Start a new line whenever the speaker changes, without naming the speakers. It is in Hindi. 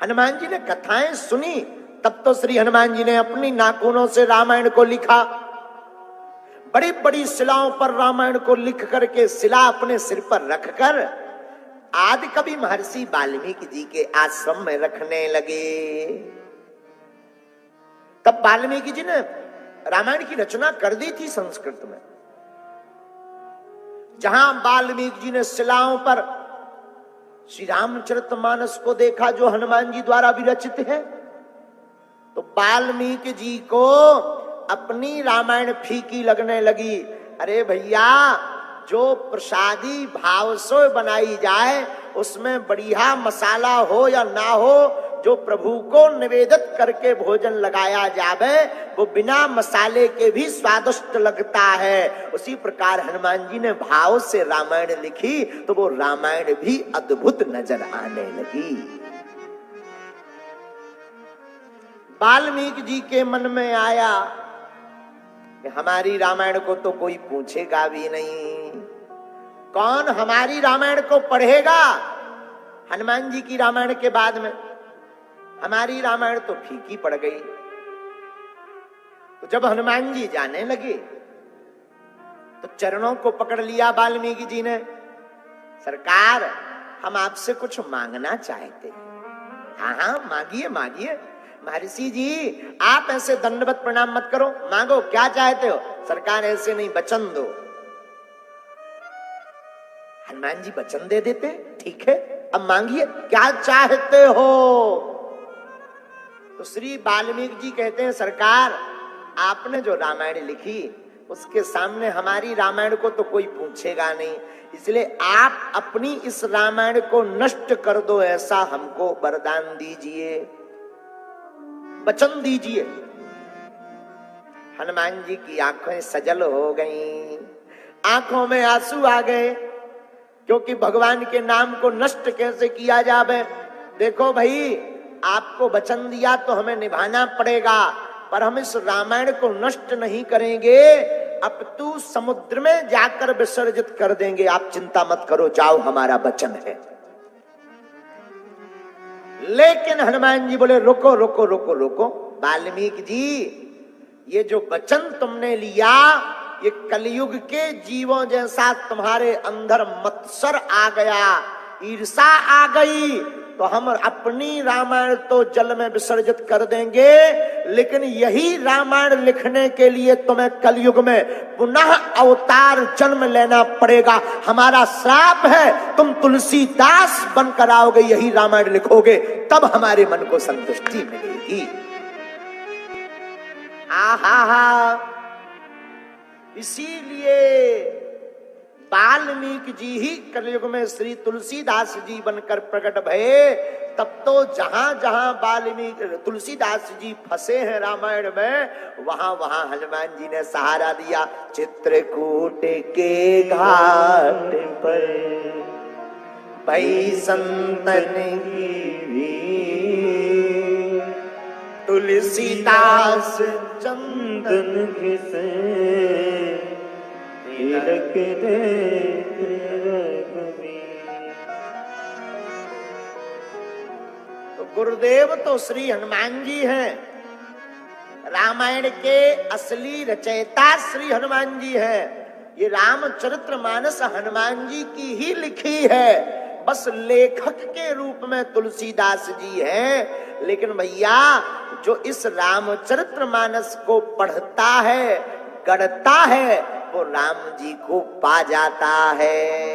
हनुमान जी ने कथाएं सुनी, तब तो श्री हनुमान जी ने अपनी नाखूनों से रामायण को लिखा। बड़ी बड़ी शिलाओं पर रामायण को लिख करके शिला अपने सिर पर रखकर आदि कवि महर्षि वाल्मीकि जी के आश्रम में रखने लगे। तब वाल्मीकि जी ने रामायण की रचना कर दी थी संस्कृत में। जहां वाल्मीकि जी ने शिलाओं पर श्री रामचरितमानस को देखा जो हनुमान जी द्वारा विरचित है, तो वाल्मीकि जी को अपनी रामायण फीकी लगने लगी। अरे भैया, जो प्रसादी भाव से बनाई जाए उसमें बढ़िया मसाला हो या ना हो, जो प्रभु को निवेदित करके भोजन लगाया जावे वो बिना मसाले के भी स्वादिष्ट लगता है। उसी प्रकार हनुमान जी ने भाव से रामायण लिखी तो वो रामायण भी अद्भुत नजर आने लगी। वाल्मीकि जी के मन में आया कि हमारी रामायण को तो कोई पूछेगा भी नहीं, कौन हमारी रामायण को पढ़ेगा। हनुमान जी की रामायण के बाद में हमारी रामायण तो फीकी पड़ गई। तो जब हनुमान जी जाने लगे तो चरणों को पकड़ लिया वाल्मीकि जी ने, सरकार हम आपसे कुछ मांगना चाहते हैं। हाँ हाँ मांगिए मांगिए। महर्षि जी आप ऐसे दंडवत प्रणाम मत करो, मांगो क्या चाहते हो। सरकार ऐसे नहीं, वचन दो। हनुमान जी वचन दे देते, ठीक है अब मांगिए क्या चाहते हो। तो श्री वाल्मीकि जी कहते हैं, सरकार आपने जो रामायण लिखी उसके सामने हमारी रामायण को तो कोई पूछेगा नहीं, इसलिए आप अपनी इस रामायण को नष्ट कर दो, ऐसा हमको वरदान दीजिए, वचन दीजिए। हनुमान जी की आंखें सजल हो गईं, आंखों में आंसू आ गए, क्योंकि भगवान के नाम को नष्ट कैसे किया जावे। देखो भाई, आपको वचन दिया तो हमें निभाना पड़ेगा, पर हम इस रामायण को नष्ट नहीं करेंगे, अब तू समुद्र में जाकर विसर्जित कर देंगे, आप चिंता मत करो, जाओ हमारा वचन है। लेकिन हनुमान जी बोले रुको रुको रुको रुको, वाल्मीकि जी ये जो वचन तुमने लिया ये कलयुग के जीवों जैसा तुम्हारे अंदर मत्सर आ गया, ईर्षा आ गई, तो हम अपनी रामायण तो जल में विसर्जित कर देंगे, लेकिन यही रामायण लिखने के लिए तुम्हें कलयुग में पुनः अवतार जन्म लेना पड़ेगा। हमारा श्राप है, तुम तुलसीदास बनकर आओगे, यही रामायण लिखोगे, तब हमारे मन को संतुष्टि मिलेगी। आहा हा, इसीलिए वाल्मीकि जी ही कलयुग में श्री तुलसीदास जी बनकर प्रकट भये। तब तो जहां जहां वाल्मीकि तुलसीदास जी फंसे हैं रामायण में, वहां वहां हनुमान जी ने सहारा दिया। चित्रकूट के घाट पर भई संतन की तुलसीदास चंदन घिसे तिलक दे। तो गुरुदेव तो श्री हनुमान जी हैं, रामायण के असली रचयिता श्री हनुमान जी हैं। ये रामचरितमानस हनुमान जी की ही लिखी है, बस लेखक के रूप में तुलसीदास जी हैं। लेकिन भैया जो इस रामचरितमानस को पढ़ता है, गढ़ता है, वो राम जी को पा जाता है।